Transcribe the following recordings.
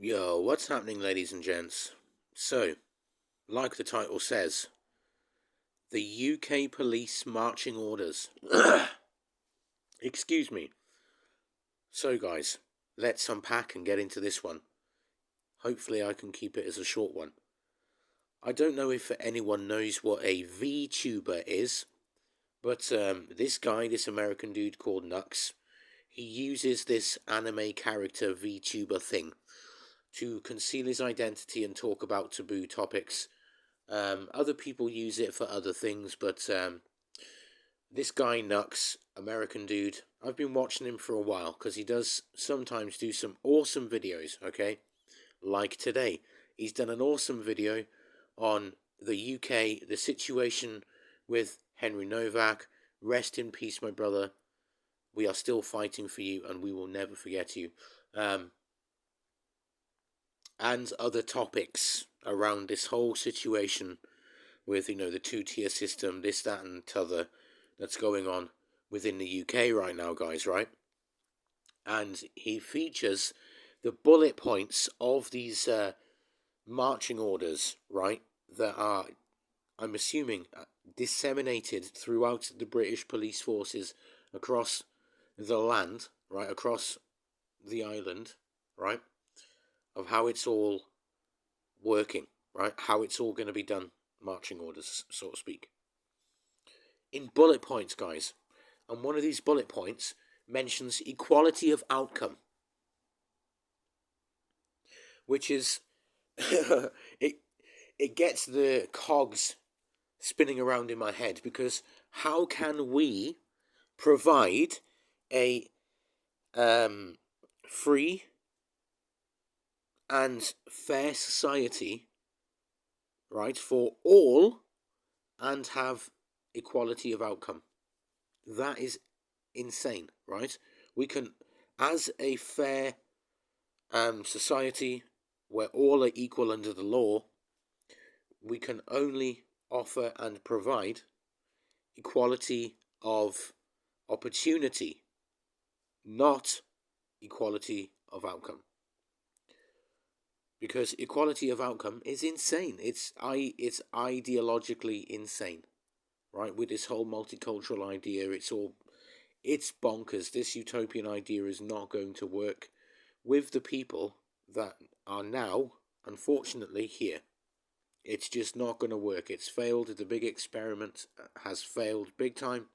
Yo, what's happening, ladies and gents? So, like the title says, the UK police marching orders. Excuse me. So, guys, let's unpack and get into this one. Hopefully, I can keep it as a short one. I don't know if anyone knows what a VTuber is, but this American dude called Nux, he uses this anime character VTuber thing to conceal his identity and talk about taboo topics. Other people use it for other things, but this guy Nux, American dude, I've been watching him for a while because he does sometimes do some awesome videos, okay? Like today, he's done an awesome video on the UK, the situation with Henry Novak. Rest in peace, my brother. We are still fighting for you and we will never forget you. And other topics around this whole situation with, the two-tier system, this, that, and t'other that's going on within the UK right now, guys, right? And he features the bullet points of these marching orders, right, that are, I'm assuming, disseminated throughout the British police forces across the land, right, across the island, right, of how it's all working, right, how it's all going to be done, marching orders, so to speak. In bullet points, guys. And one of these bullet points mentions equality of outcome, which is it gets the cogs spinning around in my head, because how can we provide a free and fair society, right, for all, and have equality of outcome? That is insane, right? We can, as a fair society where all are equal under the law, we can only offer and provide equality of opportunity, not equality of outcome. Because equality of outcome is insane. It's ideologically insane, right? With this whole multicultural idea, it's bonkers. This utopian idea is not going to work with the people that are now, unfortunately, here. It's just not going to work. It's failed. The big experiment has failed big time.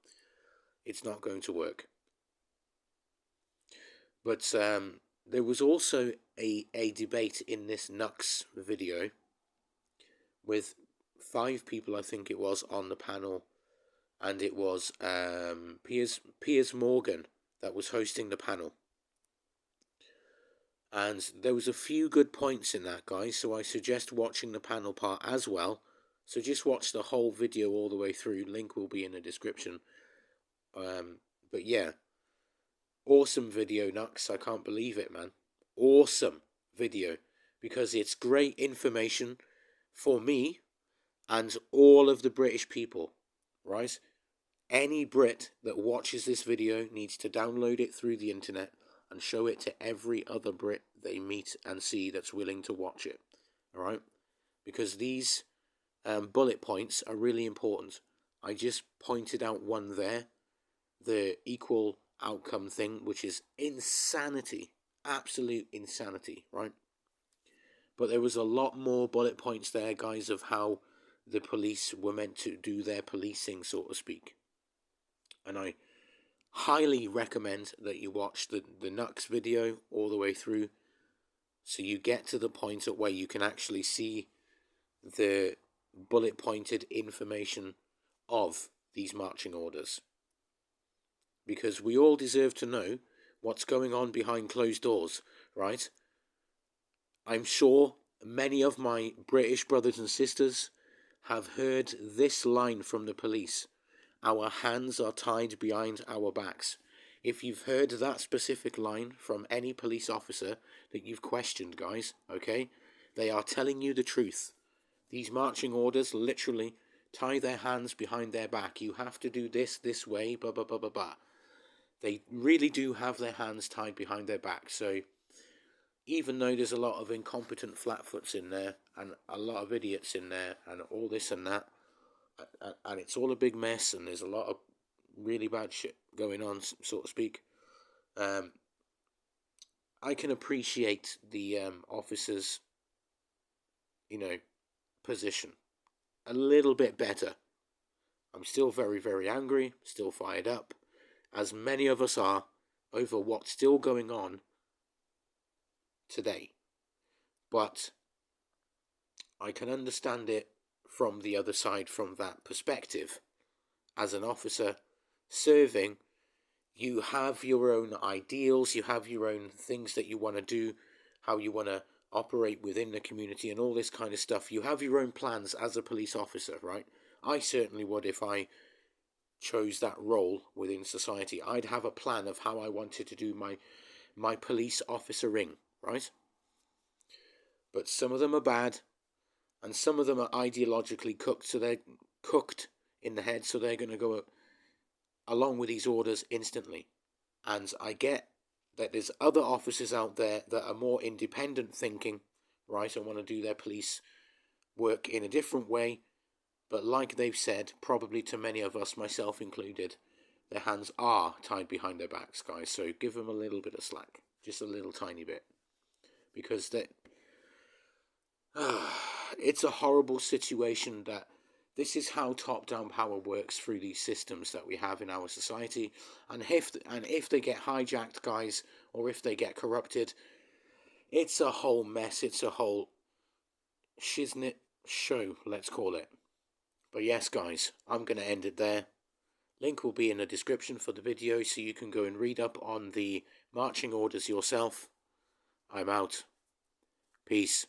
It's not going to work. But there was also a debate in this Nux video with 5 people, I think it was, on the panel. And it was Piers Morgan that was hosting the panel. And there was a few good points in that, guys, so I suggest watching the panel part as well. So just watch the whole video all the way through. Link will be in the description. But yeah, awesome video, Nux. I can't believe it, man. Awesome video, because it's great information for me and all of the British people, right? Any Brit that watches this video needs to download it through the internet and show it to every other Brit they meet and see that's willing to watch it, alright? Because these bullet points are really important. I just pointed out one there, the equal outcome thing, which is insanity, absolute insanity, right? But there was a lot more bullet points there, guys, of how the police were meant to do their policing, so to speak. And I highly recommend that you watch the Nux video all the way through, so you get to the point at where you can actually see the bullet pointed information of these marching orders. Because we all deserve to know what's going on behind closed doors, right? I'm sure many of my British brothers and sisters have heard this line from the police: our hands are tied behind our backs. If you've heard that specific line from any police officer that you've questioned, guys, okay, they are telling you the truth. These marching orders literally tie their hands behind their back. You have to do this way, blah, blah, blah, blah, blah. They really do have their hands tied behind their back. So even though there's a lot of incompetent flatfoots in there and a lot of idiots in there and all this and that, and it's all a big mess and there's a lot of really bad shit going on, so to speak, I can appreciate the officers, position a little bit better. I'm still very, very angry, still fired up, as many of us are, over what's still going on today. But I can understand it from the other side, from that perspective. As an officer serving, you have your own ideals, you have your own things that you want to do, how you want to operate within the community and all this kind of stuff. You have your own plans as a police officer, right? I certainly would if I chose that role within society. I'd have a plan of how I wanted to do my police officering, right? But some of them are bad, and some of them are ideologically cooked, so they're cooked in the head, so they're going to go along with these orders instantly. And I get that there's other officers out there that are more independent thinking, right, and want to do their police work in a different way. But like they've said, probably to many of us, myself included, their hands are tied behind their backs, guys. So give them a little bit of slack, just a little tiny bit, because it's a horrible situation that this is how top-down power works through these systems that we have in our society. And if they get hijacked, guys, or if they get corrupted, it's a whole mess. It's a whole shiznit show, let's call it. But yes, guys, I'm going to end it there. Link will be in the description for the video, so you can go and read up on the marching orders yourself. I'm out. Peace.